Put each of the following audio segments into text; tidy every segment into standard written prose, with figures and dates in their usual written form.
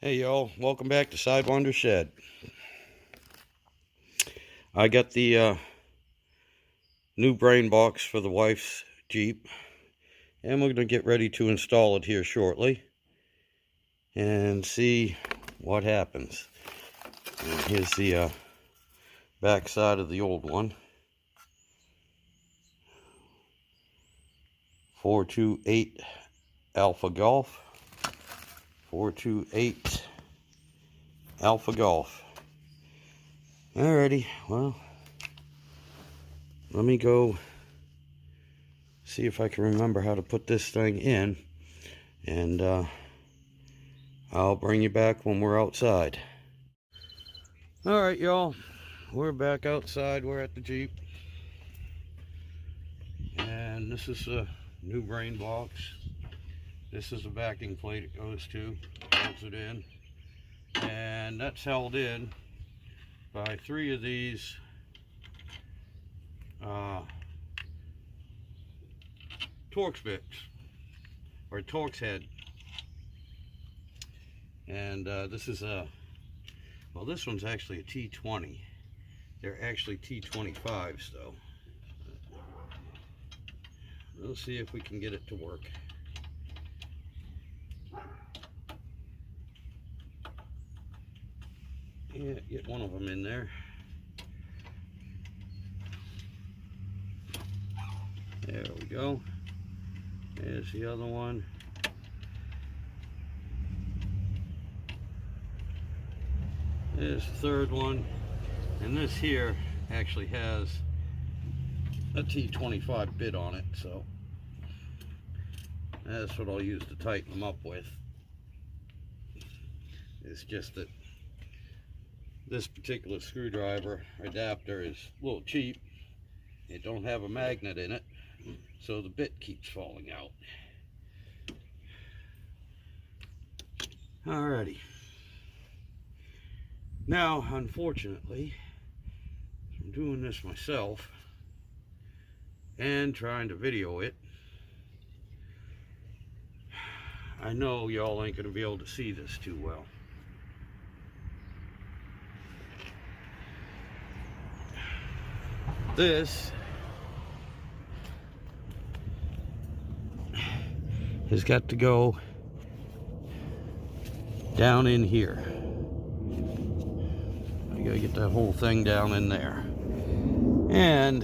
Hey y'all, welcome back to Sidewynders Shed. I got the new brain box for the wife's Jeep, and we're going to get ready to install it here shortly and see what happens. And here's the back side of the old one. 428 Alpha Golf. 428 Alpha Golf. Alrighty, well, let me go see if I can remember how to put this thing in, and I'll bring you back when we're outside. Alright y'all, we're back outside. We're at the Jeep, and this is a new brain box. This is the backing plate it goes to, holds it in, and that's held in by 3 of these Torx bits, or Torx head. And this is a, well, this one's actually a T20. They're actually T25s though. We'll see if we can get it to work. Yeah, get one of them in there. There we go. There's the other one. There's the third one. And this here actually has a T25 bit on it, so that's what I'll use to tighten them up with. It's just that this particular screwdriver adapter is a little cheap. It don't have a magnet in it, so the bit keeps falling out. Alrighty. Now, unfortunately, I'm doing this myself and trying to video it. I know y'all ain't gonna be able to see this too well. This has got to go down in here. I gotta get that whole thing down in there. And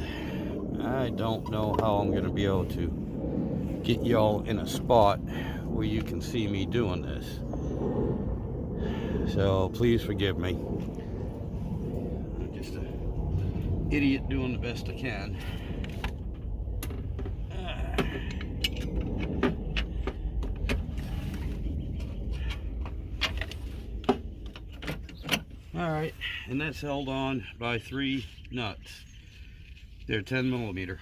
I don't know how I'm gonna be able to get y'all in a spot where you can see me doing this. So please forgive me. I'm just an idiot doing the best I can. Alright, and that's held on by 3 nuts. They're 10mm.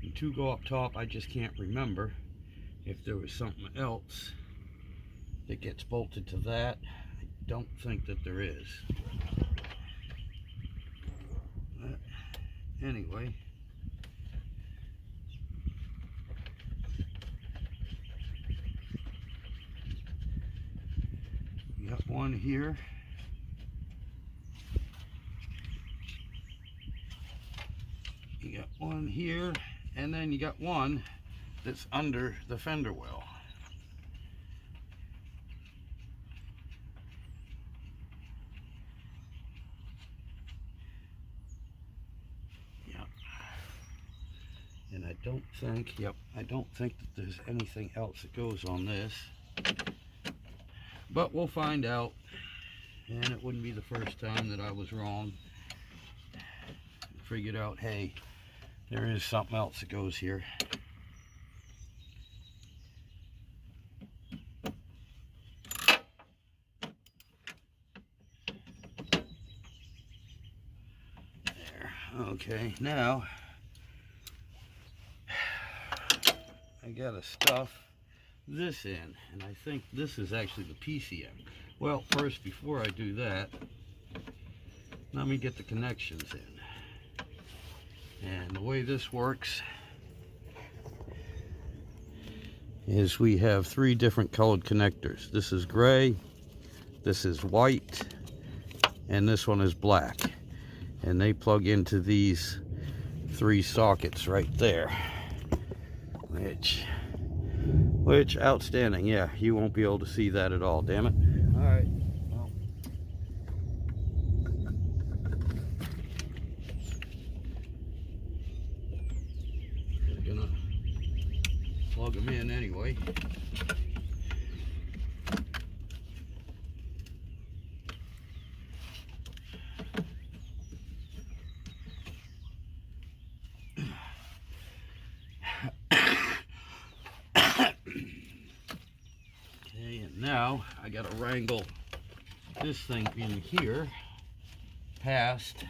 And 2 go up top. I just can't remember if there was something else that gets bolted to that. I don't think that there is. But anyway. You got one here. You got one here, and then you got one that's under the fender well. Yep. And I don't think, yep, I don't think that there's anything else that goes on this. But we'll find out, and it wouldn't be the first time that I was wrong. Figured out, hey, there is something else that goes here. There, okay, now I gotta stuff this in, and I think this is actually the PCM. Well, first, before I do that, let me get the connections in. And the way this works is we have 3 different colored connectors. This is gray, this is white, and this one is black. And they plug into these 3 sockets right there. Which outstanding. Yeah, you won't be able to see that at all, damn it. All right. Well, we're gonna plug them in anyway. Now I gotta wrangle this thing in here past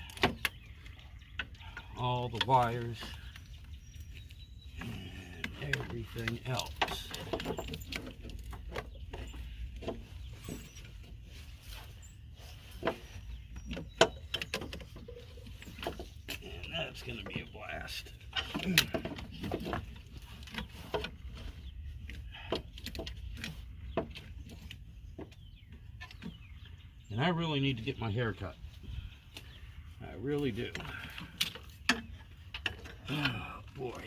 all the wires and everything else. And that's gonna be a blast. And I really need to get my hair cut. I really do. Oh boy.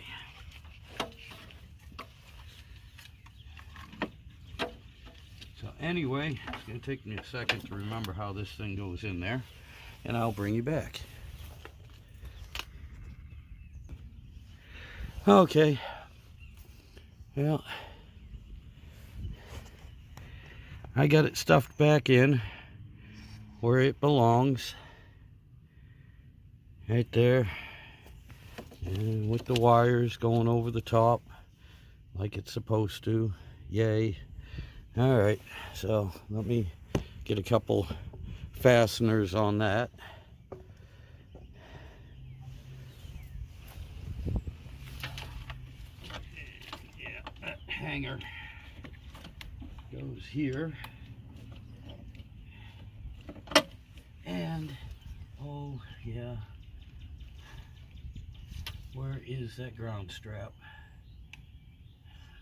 So anyway, it's going to take me a second to remember how this thing goes in there, and I'll bring you back. Okay. Well, I got it stuffed back in where it belongs, right there, and with the wires going over the top like it's supposed to. Yay. All right, so let me get a couple fasteners on that. Yeah, that hanger goes here. And, oh yeah, where is that ground strap?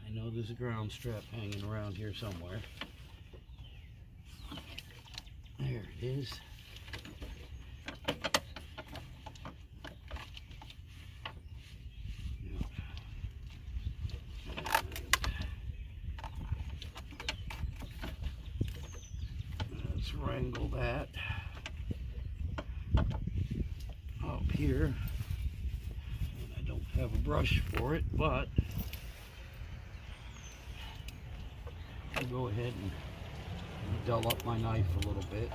I know there's a ground strap hanging around here somewhere. There it is. Let's wrangle that up here. And I don't have a brush for it, but I'll go ahead and dull up my knife a little bit.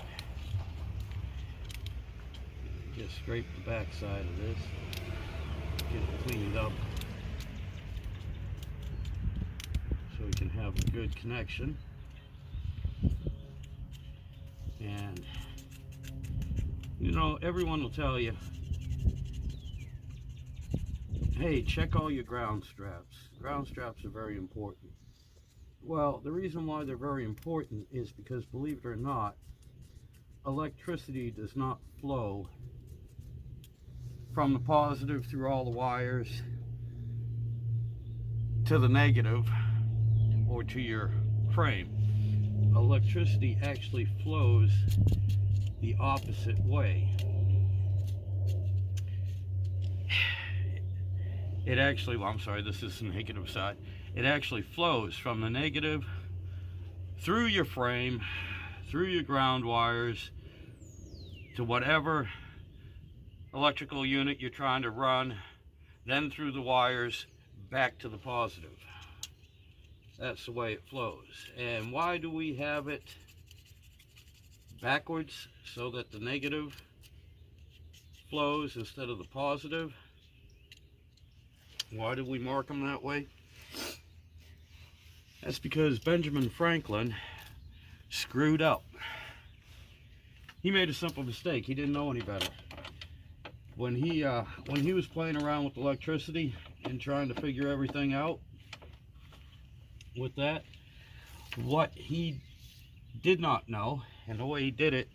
Just scrape the back side of this, get it cleaned up so we can have a good connection. And you know, everyone will tell you, hey, check all your ground straps. Ground straps are very important. Well, the reason why they're very important is because, believe it or not, electricity does not flow from the positive through all the wires to the negative or to your frame. Electricity actually flows the opposite way. It actually, well, I'm sorry, this is the negative side. It actually flows from the negative through your frame, through your ground wires, to whatever electrical unit you're trying to run, then through the wires back to the positive. That's the way it flows. And why do we have it backwards, so that the negative flows instead of the positive? Why do we mark them that way? That's because Benjamin Franklin screwed up. He made a simple mistake. He didn't know any better. When he was playing around with electricity and trying to figure everything out with that, what he did not know, and the way he did it,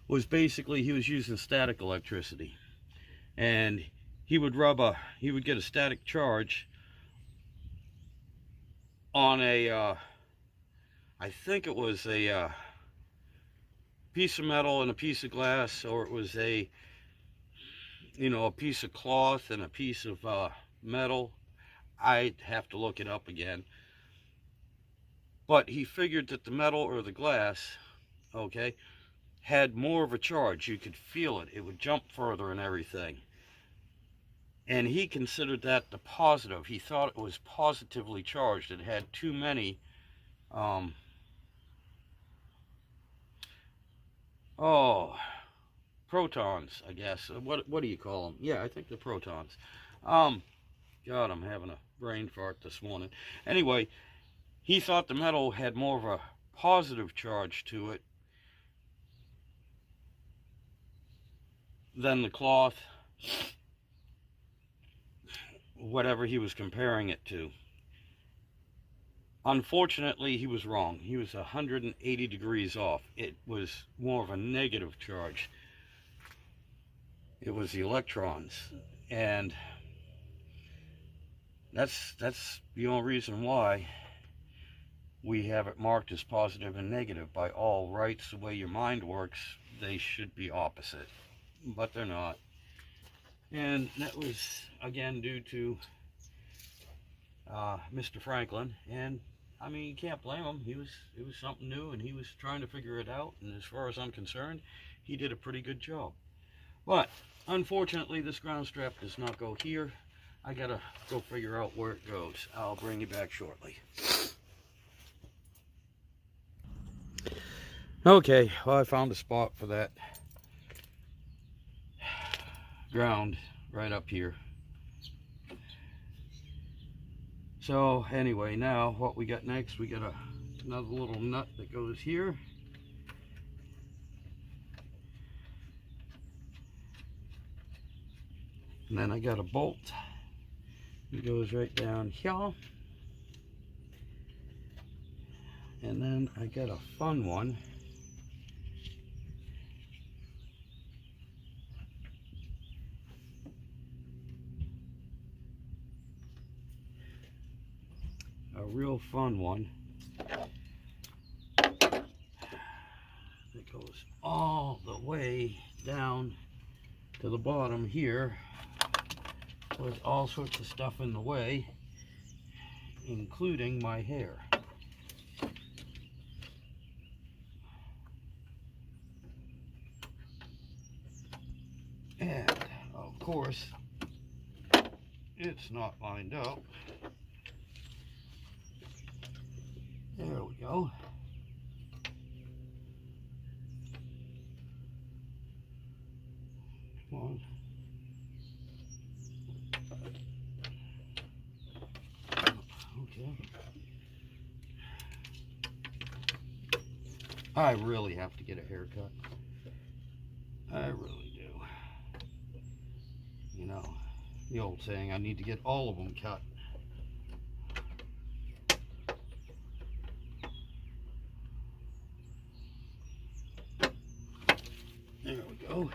was basically he was using static electricity. And he would get a static charge on a, I think it was a piece of metal and a piece of glass, or it was a, a piece of cloth and a piece of metal. I'd have to look it up again. But he figured that the metal or the glass, okay, had more of a charge. You could feel it. It would jump further and everything. And he considered that the positive. He thought it was positively charged. It had too many, protons, I guess. What do you call them? Yeah, I think they're protons. God, I'm having a brain fart this morning. Anyway, he thought the metal had more of a positive charge to it than the cloth, whatever he was comparing it to. Unfortunately, he was wrong. He was 180 degrees off. It was more of a negative charge. It was the electrons. And that's the only reason why we have it marked as positive and negative. By all rights, the way your mind works, they should be opposite. But they're not. And that was, again, due to Mr. Franklin. And I mean, you can't blame him. It was something new, and he was trying to figure it out. And as far as I'm concerned, he did a pretty good job. But unfortunately, this ground strap does not go here. I gotta go figure out where it goes. I'll bring you back shortly. Okay, well, I found a spot for that ground right up here. So anyway, now what we got next, we got another little nut that goes here. And then I got a bolt that goes right down here. And then I got a fun one. A real fun one that goes all the way down to the bottom here with all sorts of stuff in the way, including my hair. And of course, it's not lined up. There we go. Come on. Okay. I really have to get a haircut. I really do. You know, the old saying, I need to get all of them cut. There we go.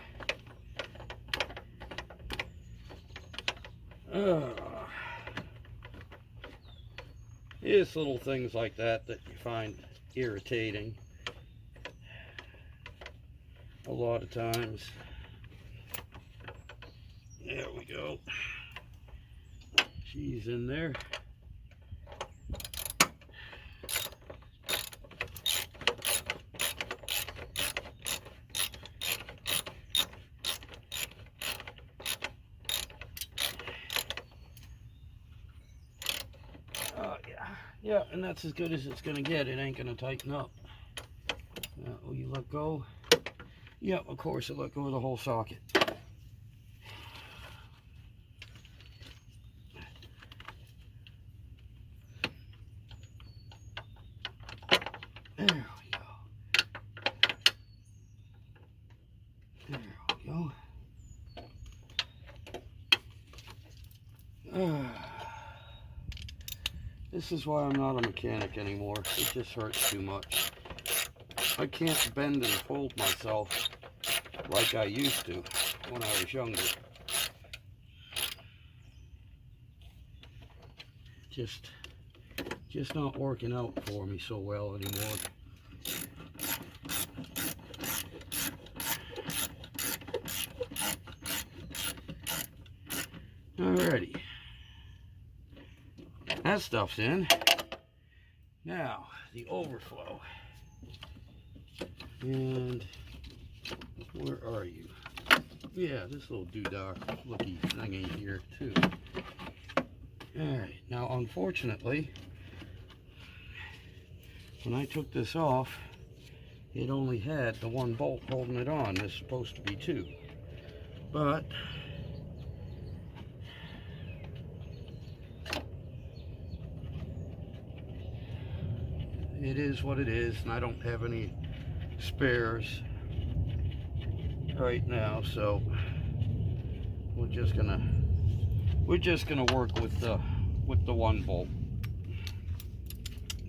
It's little things like that that you find irritating a lot of times. There we go. She's in there. Yeah, and that's as good as it's gonna get. It ain't gonna tighten up. Will you let go? Yeah, of course, it let go of the whole socket. There we go. There we go. This is why I'm not a mechanic anymore. It just hurts too much. I can't bend and fold myself like I used to when I was younger. just not working out for me so well anymore. Alrighty, that stuff's in. Now the overflow, and where are you? Yeah, this little doodah looky thingy here too. Alright, now unfortunately, when I took this off, it only had the one bolt holding it on. There's supposed to be two. But it is what it is, and I don't have any spares right now, so we're just gonna work with the one bolt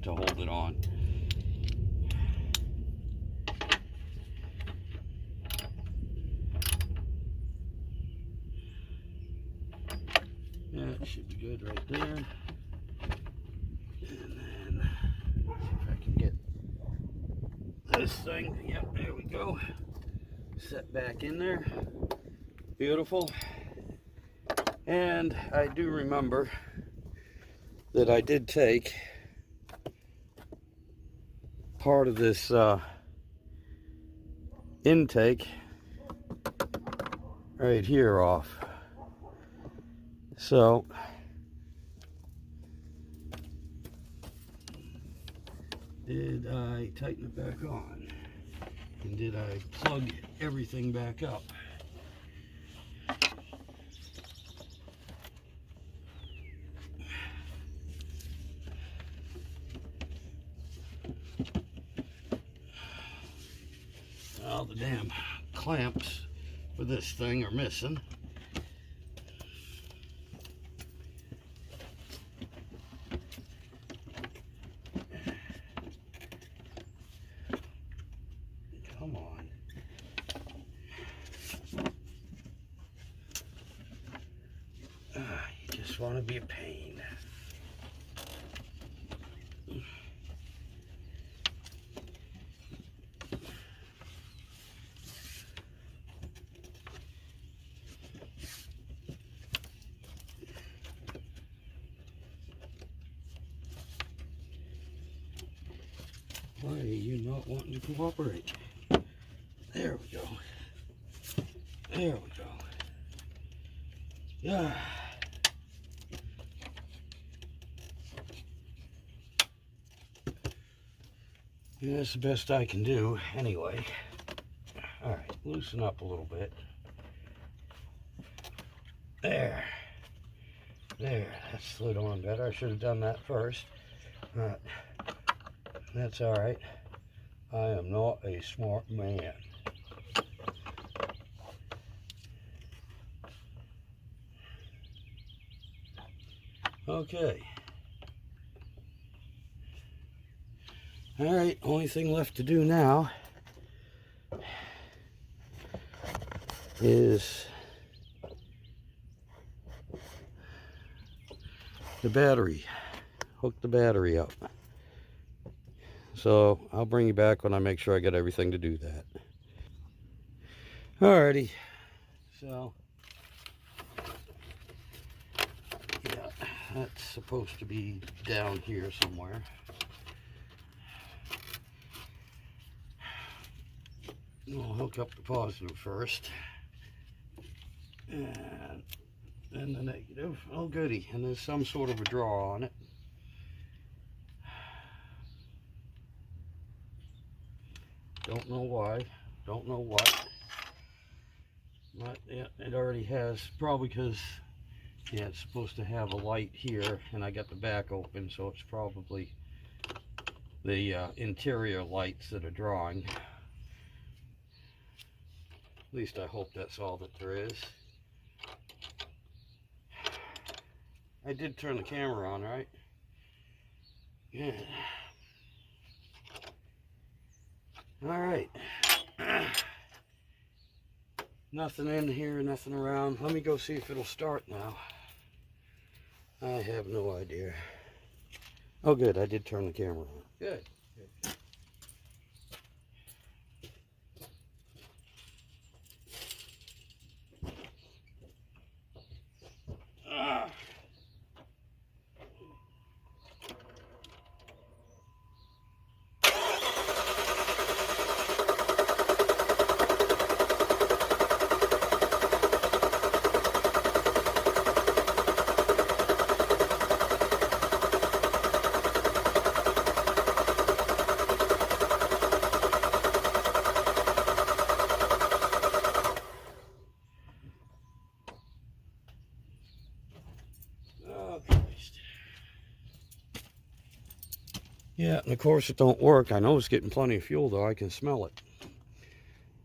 to hold it on. That should be good right there. And then see if I can get this thing. Yep, there we go. Set back in there. Beautiful. And I do remember that I did take part of this intake right here off. So did I tighten it back on? And did I plug everything back up? Well, the damn clamps for this thing are missing. Come on. You just want to be a pain. Why are you not wanting to cooperate? There we go. There we go. Yeah. Yeah, that's the best I can do anyway. Alright, loosen up a little bit. There. There, that slid on better. I should have done that first. But that's alright. I am not a smart man. Okay. Alright, only thing left to do now is the battery. Hook the battery up. So I'll bring you back when I make sure I get everything to do that. Alrighty. So yeah, that's supposed to be down here somewhere. We'll hook up the positive first. And then the negative. Oh goody. And there's some sort of a draw on it. Don't know why. Don't know what. But yeah, it already has. Probably because, yeah, it's supposed to have a light here, and I got the back open, so it's probably the interior lights that are drawing. At least I hope that's all that there is. I did turn the camera on, right? Yeah. Alright. Nothing in here, nothing around. Let me go see if it'll start now. I have no idea. Oh, good. I did turn the camera on. Good. Yeah, and of course it don't work. I know it's getting plenty of fuel, though. I can smell it.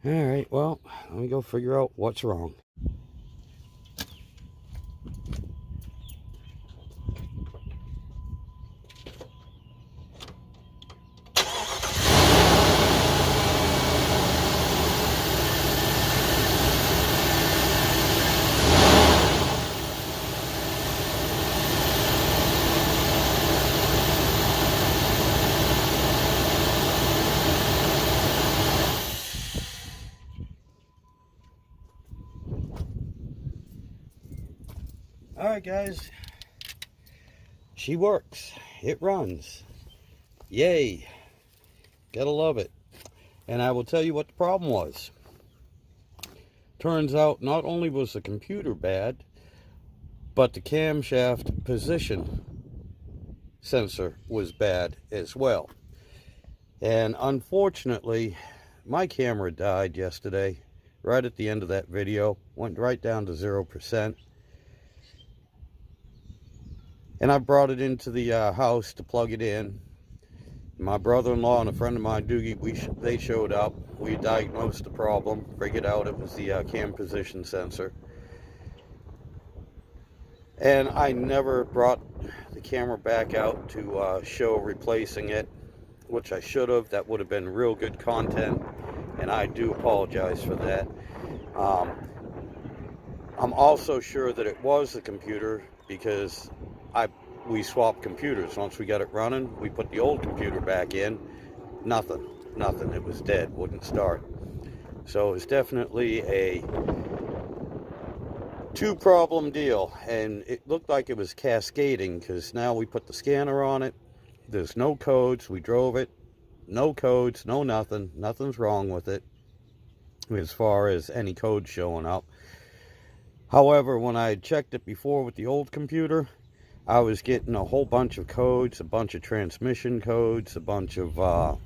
All right, well, let me go figure out what's wrong. All right, guys. She works. It runs. Yay. Gotta love it. And I will tell you what the problem was. Turns out not only was the computer bad, but the camshaft position sensor was bad as well. And unfortunately, my camera died yesterday, right at the end of that video. Went right down to 0%. And I brought it into the house to plug it in. My brother-in-law and a friend of mine, Doogie, they showed up. We diagnosed the problem, figured out it was the cam position sensor. And I never brought the camera back out to show replacing it, which I should have. That would have been real good content, and I do apologize for that. I'm also sure that it was the computer, because we swapped computers. Once we got it running, we put the old computer back in. Nothing. It was dead, wouldn't start. So it was definitely a two-problem deal, and it looked like it was cascading, because now we put the scanner on it. There's no codes. We drove it. No codes, no nothing. Nothing's wrong with it as far as any code showing up. However, when I had checked it before with the old computer, I was getting a whole bunch of codes, a bunch of transmission codes, a bunch of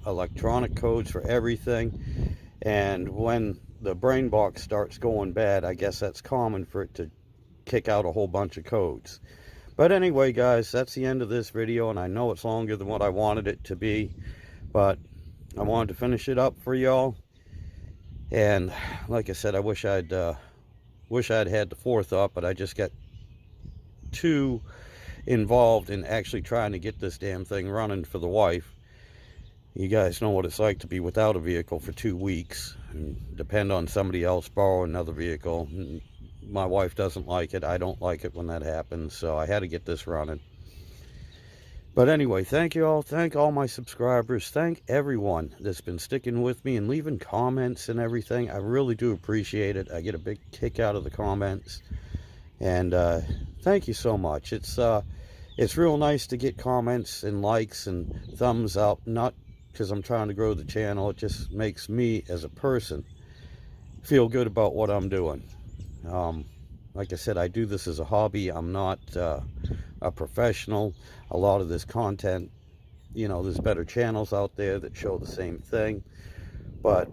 electronic codes for everything. And when the brain box starts going bad, I guess that's common for it to kick out a whole bunch of codes. But anyway, guys, that's the end of this video, and I know it's longer than what I wanted it to be, but I wanted to finish it up for y'all. And like I said, I wish I'd had the forethought, but I just got too involved in actually trying to get this damn thing running for the wife. You guys know what it's like to be without a vehicle for 2 weeks and depend on somebody else, borrow another vehicle. My wife doesn't like it. I don't like it when that happens, so I had to get this running. But anyway, thank you all. Thank all my subscribers. Thank everyone that's been sticking with me and leaving comments and everything. I really do appreciate it. I get a big kick out of the comments. And thank you so much. It's real nice to get comments and likes and thumbs up, not because I'm trying to grow the channel. It just makes me as a person feel good about what I'm doing. Like I said, I do this as a hobby. I'm not a professional. A lot of this content, you know, there's better channels out there that show the same thing. But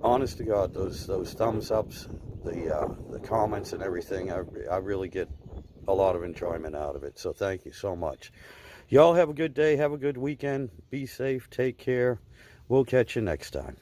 honest to God, those thumbs ups, the comments and everything, I really get a lot of enjoyment out of it. So thank you so much. Y'all have a good day. Have a good weekend. Be safe. Take care. We'll catch you next time.